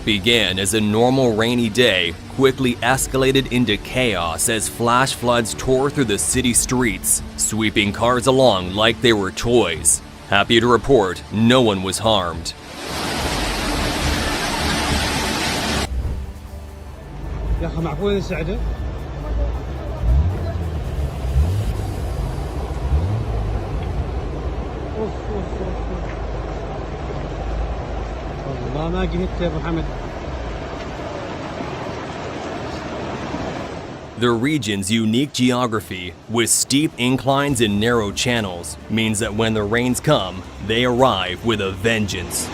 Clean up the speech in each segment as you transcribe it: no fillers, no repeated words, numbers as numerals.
What began as a normal rainy day quickly escalated into chaos as flash floods tore through the city streets, sweeping cars along like they were toys. Happy to report, no one was harmed. يا أخي معقول نساعده؟ والله ما قهدت يا أبو حمد. The region's unique geography, with steep inclines and narrow channels, means that when the rains come, they arrive with a vengeance.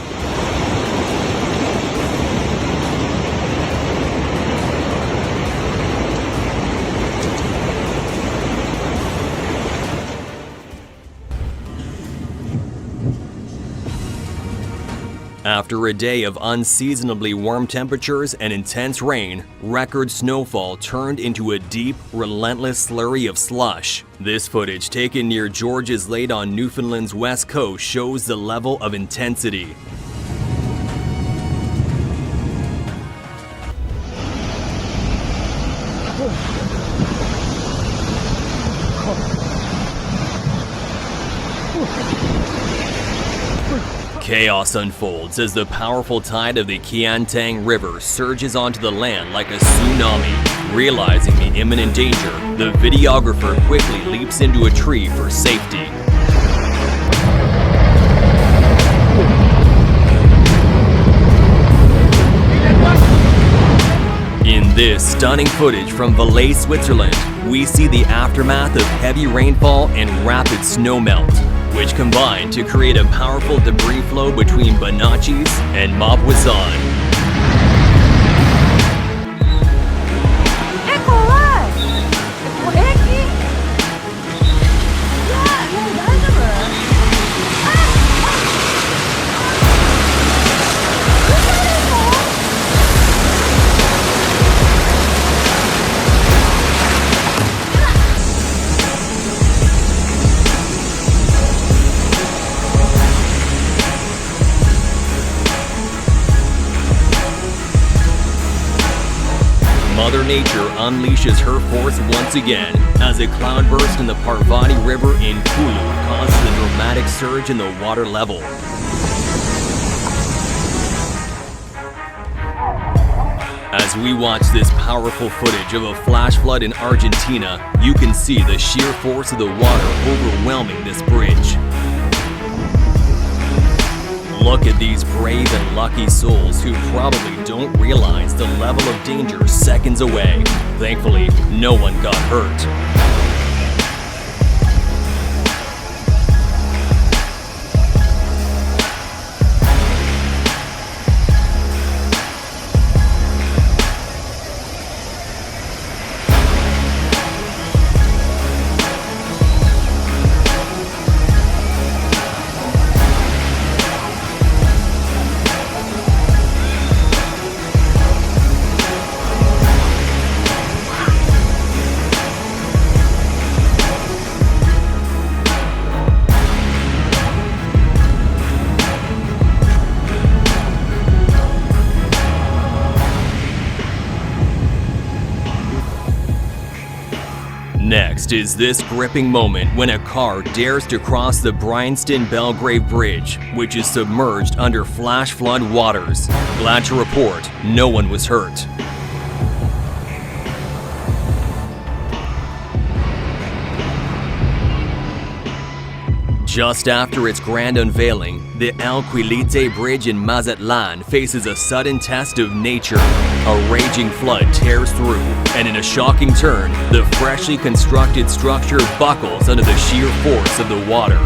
After a day of unseasonably warm temperatures and intense rain, record snowfall turned into a deep, relentless slurry of slush. This footage taken near George's Lake on Newfoundland's west coast shows the level of intensity. Chaos unfolds as the powerful tide of the Caughtoncamera River surges onto the land like a tsunami. Realizing the imminent danger, the videographer quickly leaps into a tree for safety. In this stunning footage from Valais, Switzerland, we see the aftermath of heavy rainfall and rapid snowmelt, which combine to create a powerful debris flow between Bonachis and Maubuisson. Mother Nature unleashes her force once again as a cloudburst in the Parvati River in Kulu causes a dramatic surge in the water level. As we watch this powerful footage of a flash flood in Argentina, you can see the sheer force of the water overwhelming this bridge. Look at these brave and lucky souls who probably don't realize the level of danger seconds away. Thankfully, no one got hurt. Next is this gripping moment when a car dares to cross the Bryanston-Belgrave Bridge, which is submerged under flash flood waters. Glad to report, no one was hurt. Just after its grand unveiling, the El Quilite Bridge in Mazatlan faces a sudden test of nature. A raging flood tears through, and in a shocking turn, the freshly constructed structure buckles under the sheer force of the water.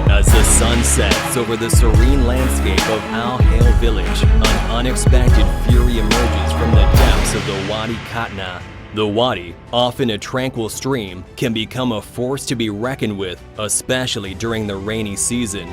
As the sun sets over the serene landscape of Al Hail village, an unexpected fury emerges from the depths of the Wadi Katna. The Wadi, often a tranquil stream, can become a force to be reckoned with, especially during the rainy season.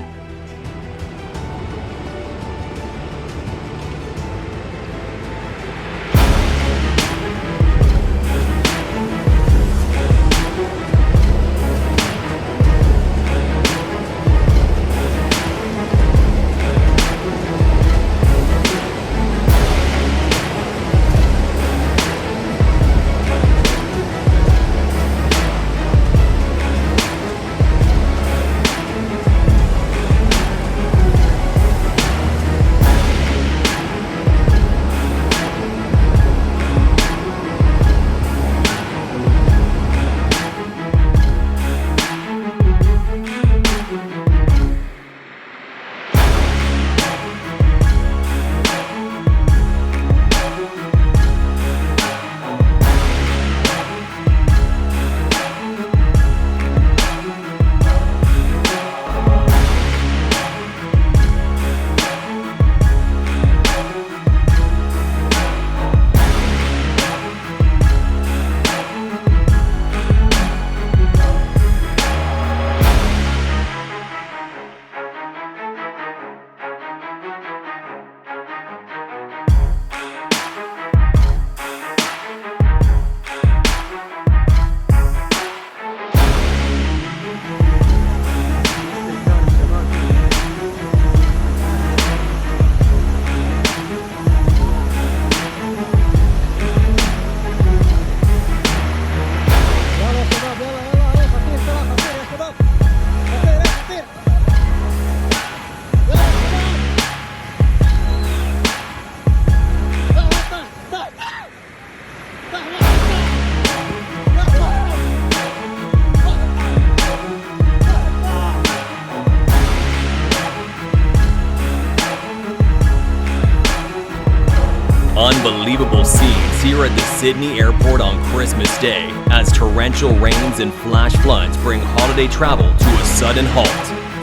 here at the Sydney airport on Christmas Day as torrential rains and flash floods bring holiday travel to a sudden halt.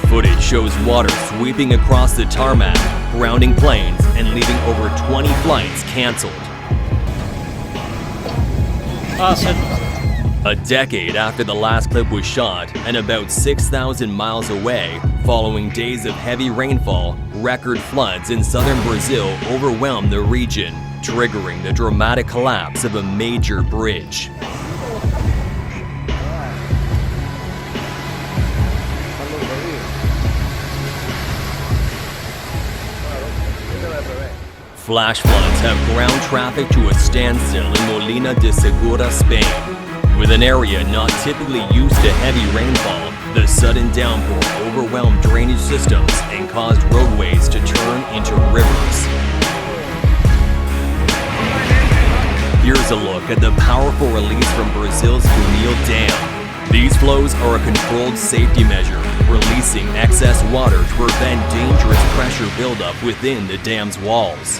Footage shows water sweeping across the tarmac, grounding planes, and leaving over 20 flights cancelled. A decade after the last clip was shot and about 6,000 miles away, following days of heavy rainfall, record floods in southern Brazil overwhelmed the region, triggering the dramatic collapse of a major bridge. Flash floods have ground traffic to a standstill in Molina de Segura, Spain. With an area not typically used to heavy rainfall, the sudden downpour overwhelmed drainage systems and caused roadways to turn into rivers. Here's a look at the powerful release from Brazil's Funil Dam. These flows are a controlled safety measure, releasing excess water to prevent dangerous pressure buildup within the dam's walls.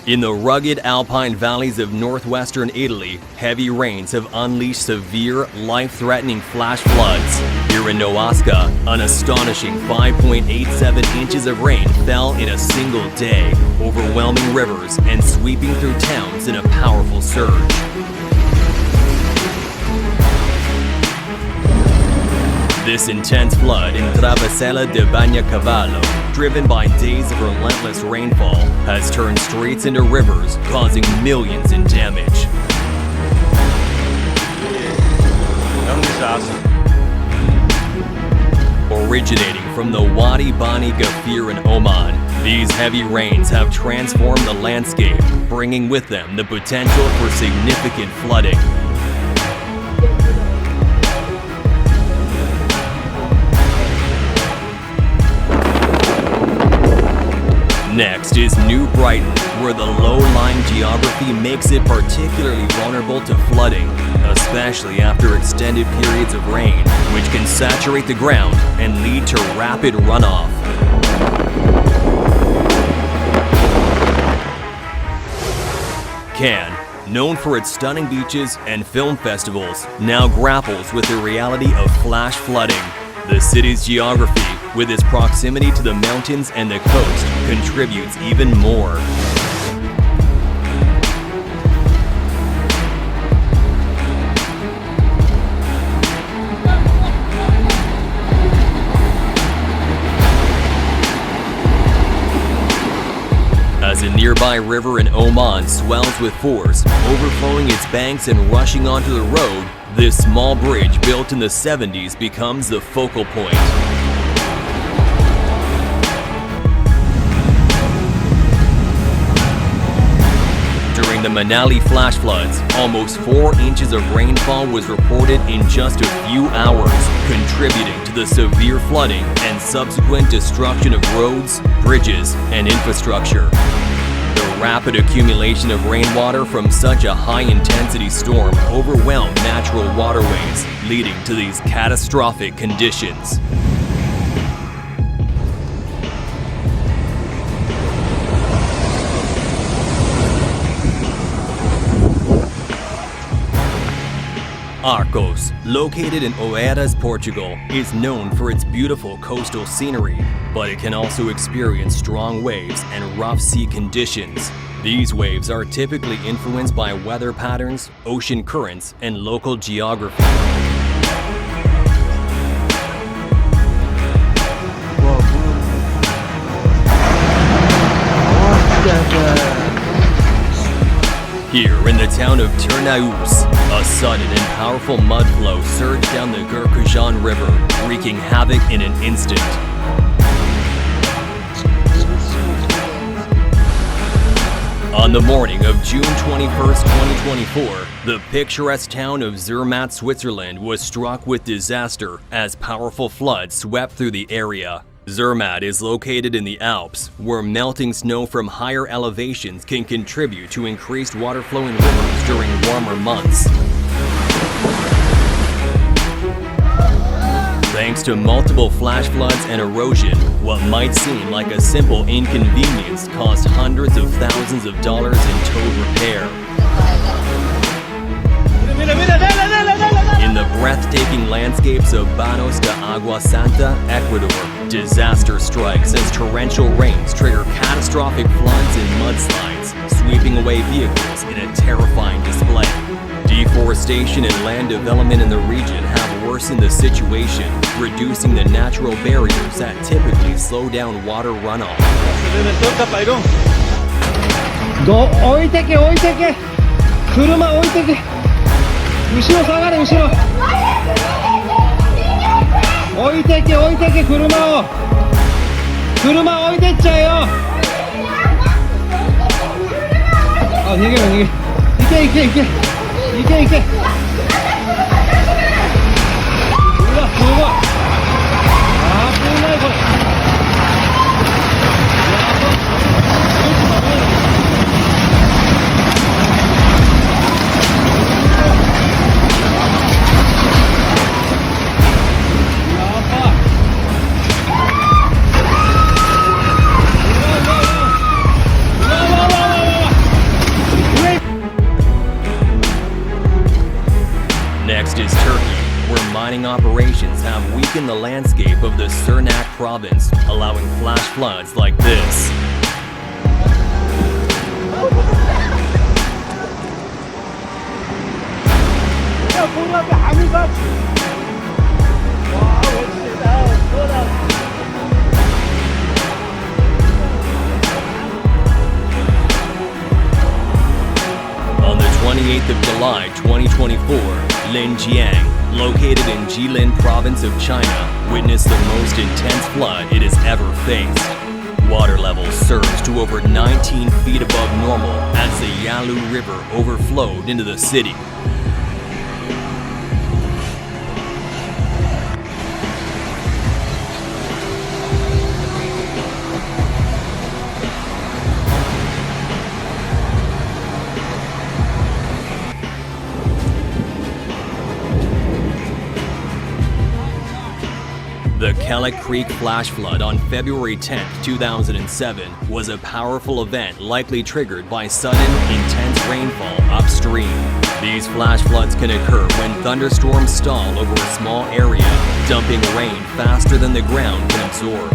In the rugged alpine valleys of northwestern Italy, heavy rains have unleashed severe, life-threatening flash floods. Here in Noasca, an astonishing 5.87 inches of rain fell in a single day, overwhelming rivers and sweeping through towns in a powerful surge. This intense flood in Travessela de Bagnacavallo, driven by days of relentless rainfall, has turned streets into rivers, causing millions in damage. Originating from the Wadi Bani Ghafir in Oman, these heavy rains have transformed the landscape, bringing with them the potential for significant flooding. Next is New Brighton, where the low-lying geography makes it particularly vulnerable to flooding, especially after extended periods of rain, which can saturate the ground and lead to rapid runoff. Cannes, known for its stunning beaches and film festivals, now grapples with the reality of flash flooding. The city's geography, with its proximity to the mountains and the coast, contributes even more. As a nearby river in Oman swells with force, overflowing its banks and rushing onto the road, this small bridge built in the 70s becomes the focal point. During the Manali flash floods, almost 4 inches of rainfall was reported in just a few hours, contributing to the severe flooding and subsequent destruction of roads, bridges, and infrastructure. The rapid accumulation of rainwater from such a high-intensity storm overwhelmed natural waterways, leading to these catastrophic conditions. Arcos, located in Oeiras, Portugal, is known for its beautiful coastal scenery, but it can also experience strong waves and rough sea conditions. These waves are typically influenced by weather patterns, ocean currents, and local geography. Here in the town of Ternau's, a sudden and powerful mud flow surged down the Gurkujan River, wreaking havoc in an instant. On the morning of June 21st, 2024, the picturesque town of Zermatt, Switzerland was struck with disaster as powerful floods swept through the area. Zermatt is located in the Alps, where melting snow from higher elevations can contribute to increased water flow in rivers during warmer months. Thanks to multiple flash floods and erosion, what might seem like a simple inconvenience cost hundreds of thousands of dollars in total repair. In the breathtaking landscapes of Banos de Agua Santa, Ecuador, disaster strikes as torrential rains trigger catastrophic floods and mudslides, sweeping away vehicles in a terrifying display. Deforestation and land development in the region have worsened the situation, reducing the natural barriers that typically slow down water runoff.置いてけ置いてけ車置いてけ後ろ下がれ後ろ置いてけ置いてけ車置いてっちゃえよあ逃げろ逃げ行け行け行け行け行けうわすごい危ないこれNext is Turkey, where mining operations have weakened the landscape of the Sirnak province, allowing flash floods like this. On the 28th of July 2024, Linjiang, located in Jilin province of China, witnessed the most intense flood it has ever faced. Water levels surged to over 19 feet above normal as the Yalu River overflowed into the city. The Kellic Creek flash flood on February 10, 2007 was a powerful event likely triggered by sudden, intense rainfall upstream. These flash floods can occur when thunderstorms stall over a small area, dumping rain faster than the ground can absorb.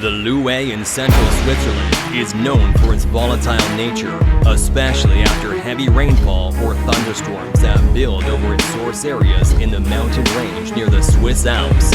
The Loue in central Switzerland is known for its volatile nature, especially after heavy rainfall or thunderstorms that build over its source areas in the mountain range near the Swiss Alps.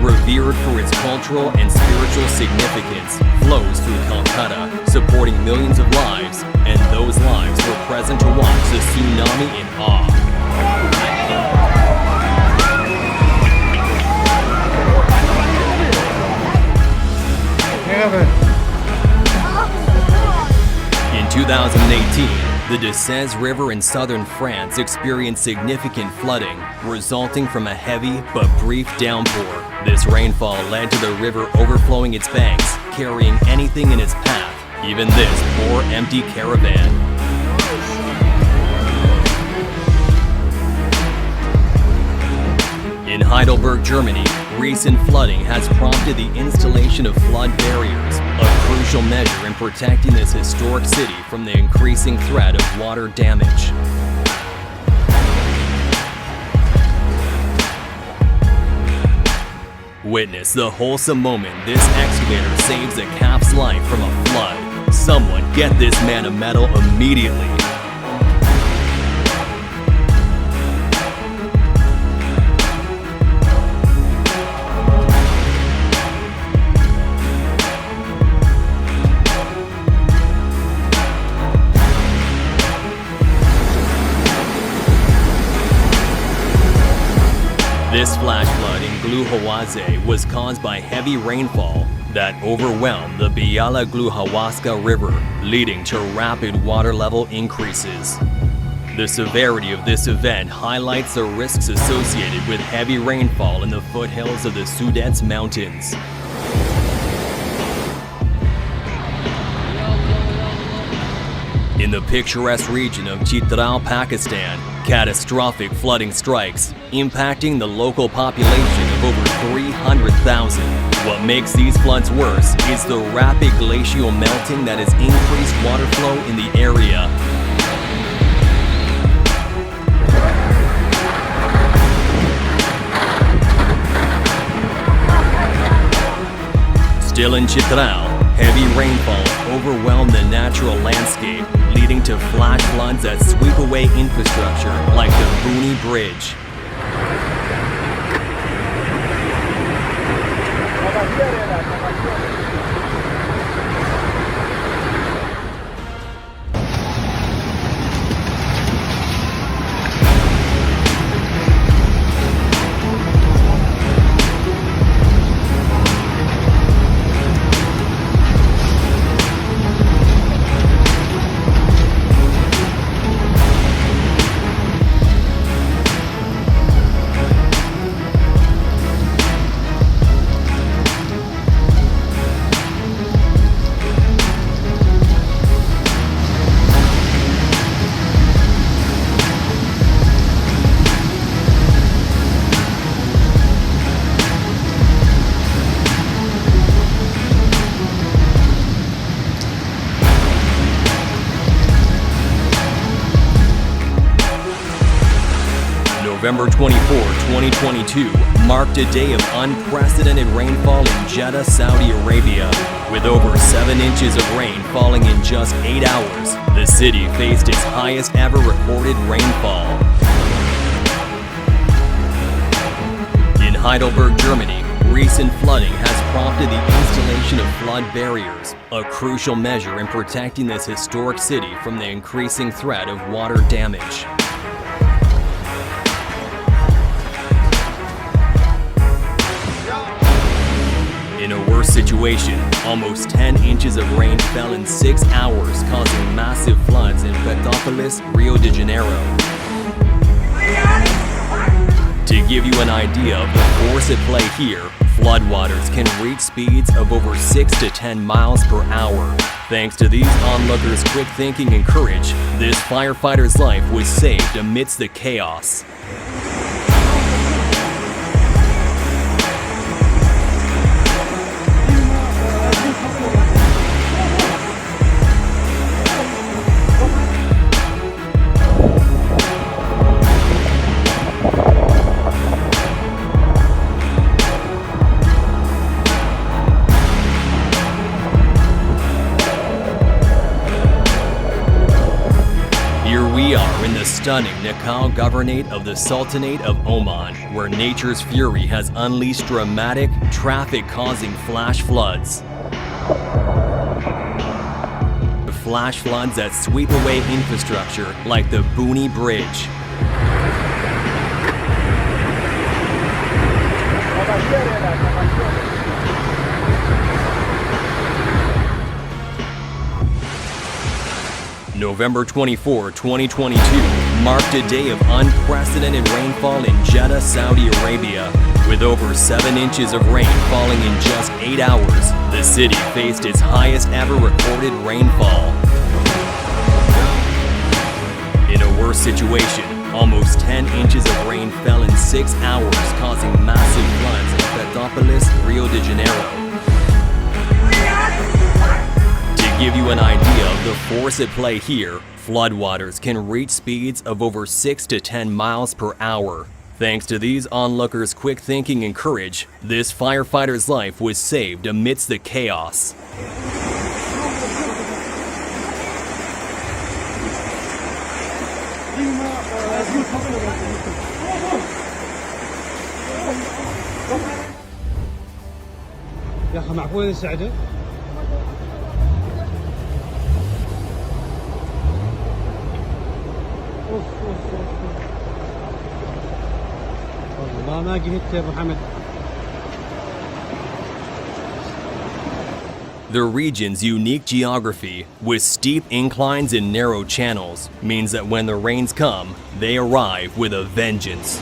Revered for its cultural and spiritual significance, flows through Calcutta, supporting millions of lives, and those lives were present to watch the tsunami in awe. In 2018, the Desèze River in southern France experienced significant flooding, resulting from a heavy but brief downpour. This rainfall led to the river overflowing its banks, carrying anything in its path, even this poor empty caravan. In Heidelberg, Germany, recent flooding has prompted the installation of flood barriers, a crucial measure in protecting this historic city from the increasing threat of water damage. Witness the wholesome moment this excavator saves a calf's life from a flood. Someone get this man a medal immediately. This flash flood in Gluhawaze was caused by heavy rainfall that overwhelmed the Biala-Gluhawaska River, leading to rapid water level increases. The severity of this event highlights the risks associated with heavy rainfall in the foothills of the Sudets Mountains. In the picturesque region of Chitral, Pakistan, catastrophic flooding strikes, impacting the local population of over 300,000. What makes these floods worse is the rapid glacial melting that has increased water flow in the area. Still in Chitral, heavy rainfall overwhelmed the natural landscape, leading to flash floods that sweep away infrastructure like the Booney Bridge. November 24, 2022 marked a day of unprecedented rainfall in Jeddah, Saudi Arabia. With over 7 inches of rain falling in just 8 hours, the city faced its highest ever recorded rainfall. In Heidelberg, Germany, recent flooding has prompted the installation of flood barriers, a crucial measure in protecting this historic city from the increasing threat of water damage. In a worse situation, almost 10 inches of rain fell in 6 hours, causing massive floods in Petrópolis, Rio de Janeiro. To give you an idea of the force at play here, floodwaters can reach speeds of over 6 to 10 miles per hour. Thanks to these onlookers' quick thinking and courage, this firefighter's life was saved amidst the chaos. We are in the stunning Nakal Governorate of the Sultanate of Oman, where nature's fury has unleashed dramatic, traffic-causing flash floods. Flash floods that sweep away infrastructure like the Booney Bridge. November 24, 2022 marked a day of unprecedented rainfall in Jeddah, Saudi Arabia. With over 7 inches of rain falling in just 8 hours, the city faced its highest ever recorded rainfall. In a worse situation, almost 10 inches of rain fell in 6 hours, causing massive floods in Petrópolis, Rio de Janeiro. To give you an idea of the force at play here, floodwaters can reach speeds of over 6 to 10 miles per hour. Thanks to these onlookers' quick thinking and courage, this firefighter's life was saved amidst the chaos. يا أخي معقول يساعده؟ والله ما جهدت يا أبو حمد. The region's unique geography, with steep inclines and narrow channels, means that when the rains come, they arrive with a vengeance.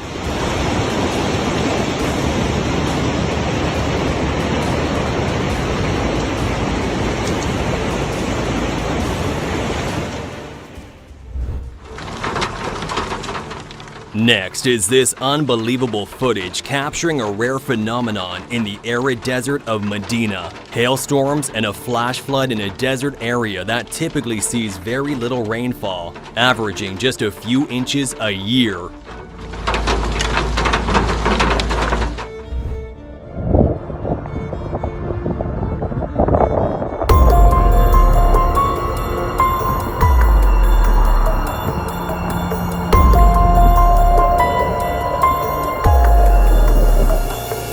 Next is this unbelievable footage capturing a rare phenomenon in the arid desert of Medina. Hailstorms and a flash flood in a desert area that typically sees very little rainfall, averaging just a few inches a year.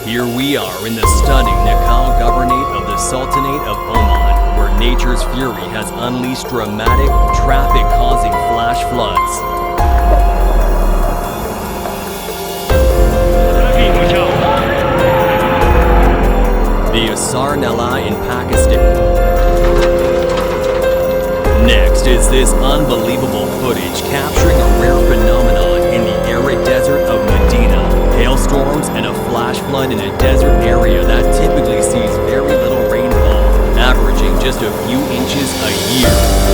Here we are in the stunning Nakal Governorate of the Sultanate of Oman, where nature's fury has unleashed dramatic, traffic-causing flash floods. The Asar Nala in Pakistan. Next is this unbelievable footage capturing a rare phenomenon in the arid desert of Medina. Hailstorms and a flash flood in a desert area that typically sees very little rainfall, averaging just a few inches a year.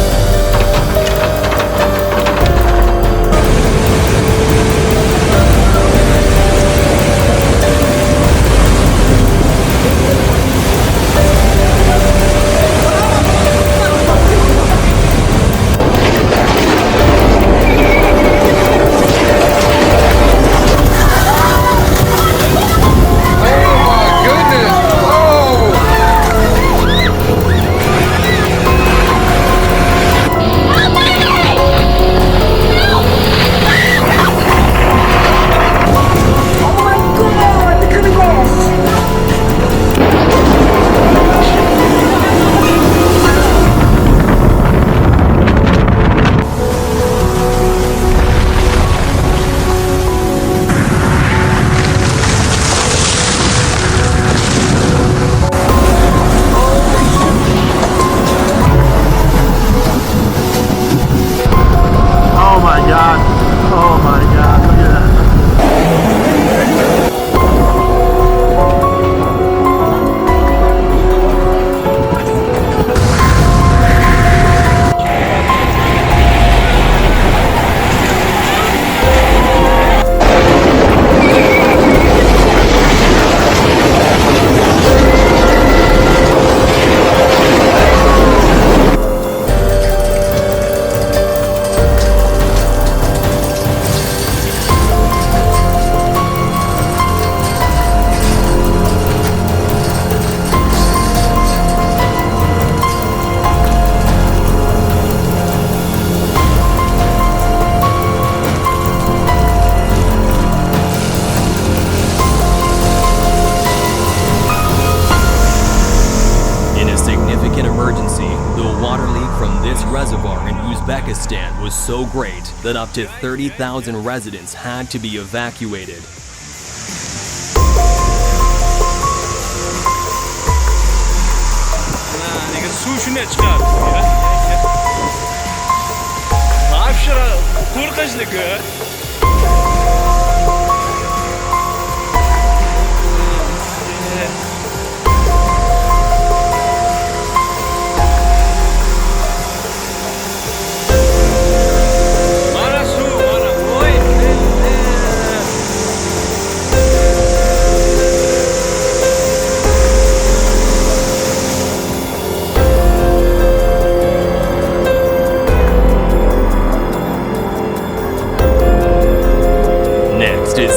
Reservoir in Uzbekistan was so great that up to 30,000 residents had to be evacuated.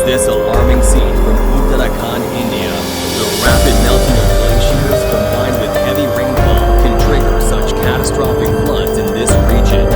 this alarming scene from Uttarakhand, India. The rapid melting of glaciers combined with heavy rainfall can trigger such catastrophic floods in this region.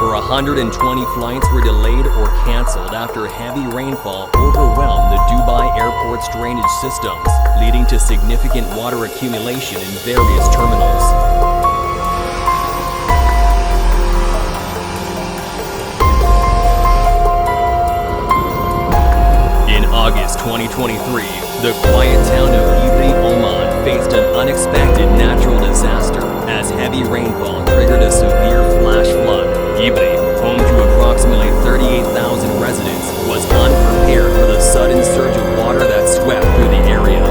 Over 120 flights were delayed or canceled after heavy rainfall overwhelmed the Dubai airport's drainage systems, leading to significant water accumulation in various terminals. In August 2023, the quiet town of Ibri, Oman faced an unexpected natural disaster as heavy rainfall triggered a severe flash flood. Ibri, home to approximately 38,000 residents, was unprepared for the sudden surge of water that swept through the area.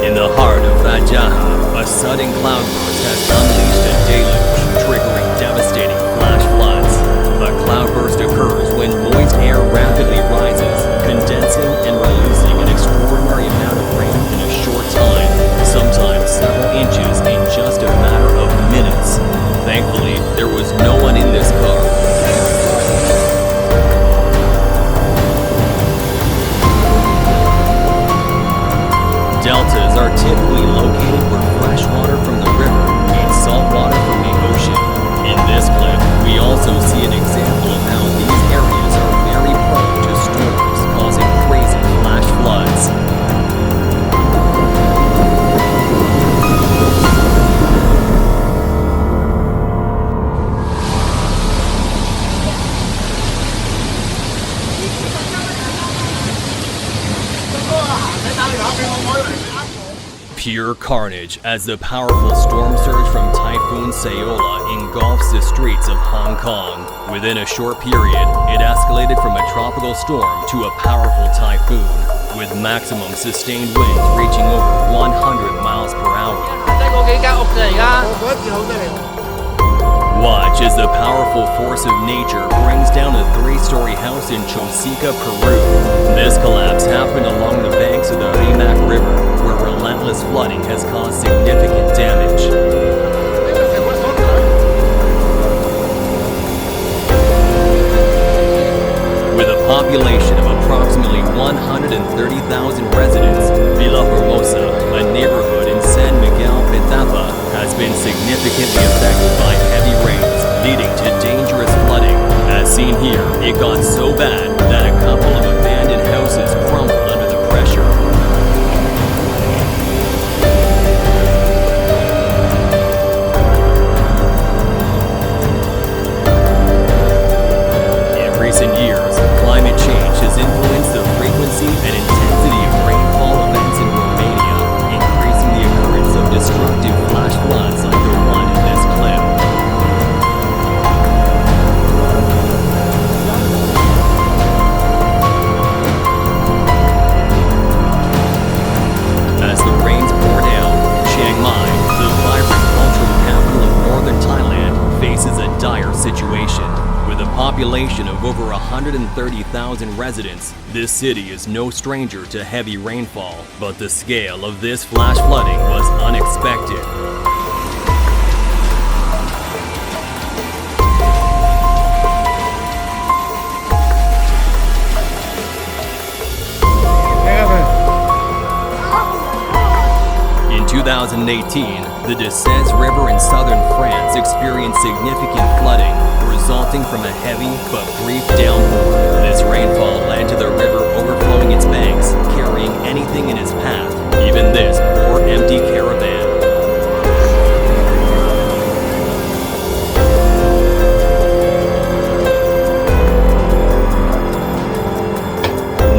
In the heart of Rajaha, a sudden cloudburst has unleashed a deluge, triggering devastating flash floods. A cloudburst occurs when moist air rapidly rises, condensing and releasing an extraordinary amount of rain in a short time, sometimes several inches in just a matter of minutes. Thankfully, there was no one in this car. Deltas are typically located where fresh water from the river meets salt water from the ocean. In this clip, we also see an example of how these areas are very prone to storms, causing crazy flash floods. Pure carnage as the powerful storm surge from Typhoon Saola engulfs the streets of Hong Kong. Within a short period, it escalated from a tropical storm to a powerful typhoon, with maximum sustained winds reaching over 100 miles per hour. Watch as the powerful force of nature brings down a 3-story house in Chosica, Peru. This collapse happened along the banks of the Rimac River, where relentless flooding has caused significant damage. With a population of approximately 130,000 residents, Villa Hermosa, a neighborhood in San Miguel Petapa, has been significantly affected by heavy rains, leading to dangerous flooding. As seen here, it got so bad that a couple of abandoned houses crumbled under the pressure. In recent years, climate change has influenced the frequency and intensity of rainfall events in Romania, increasing the occurrence of destructive flash floods like the one in this clip. As the rains pour down, Chiang Mai, the vibrant cultural capital of northern Thailand, faces a dire situation. With a population of over 130,000 residents, this city is no stranger to heavy rainfall, but the scale of this flash flooding was unexpected. In 2018, the Descends River in southern France experienced significant flooding, resulting from a heavy but brief downpour. This rainfall led to the river overflowing its banks, carrying anything in its path, even this poor empty caravan.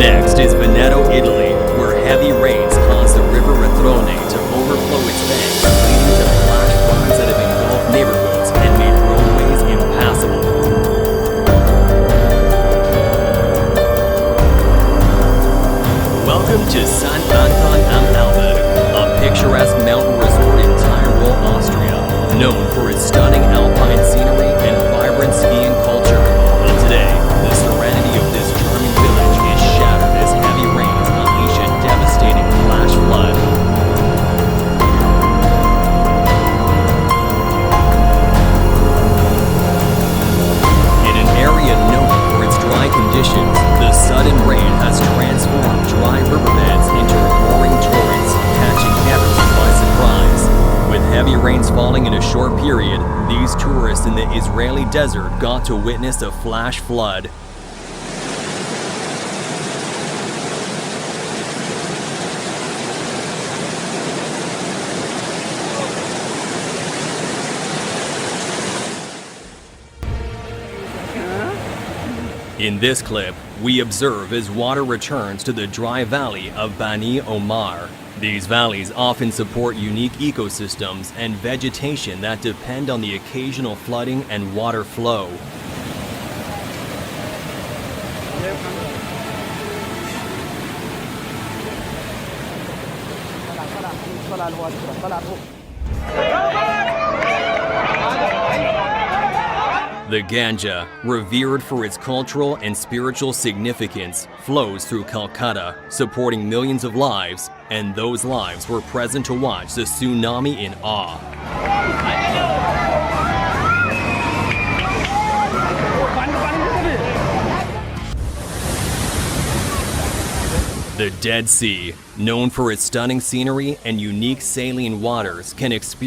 Next is Veneto, Italy, where heavy rains caused the river Retrone to overflow its banks, leading to flash floods that have engulfed neighborhoods and made roadways impassable. Welcome to St. Anton am Alpen, a picturesque mountain resort in Tyrol, Austria, known for its stunning alpine scenery and vibrant skiing culture. But today, the serenity of this charming village is shattered as heavy rains unleash a devastating flash flood. In an area known for its dry conditions, the sudden rain has transformed dry riverbeds into roaring torrents, catching everyone by surprise. With heavy rains falling in a short period, these tourists in the Israeli desert got to witness a flash flood. In this clip, we observe as water returns to the dry valley of Bani Omar. These valleys often support unique ecosystems and vegetation that depend on the occasional flooding and water flow. The Ganga, revered for its cultural and spiritual significance, flows through Calcutta, supporting millions of lives, and those lives were present to watch the tsunami in awe. The Dead Sea, known for its stunning scenery and unique saline waters, can experience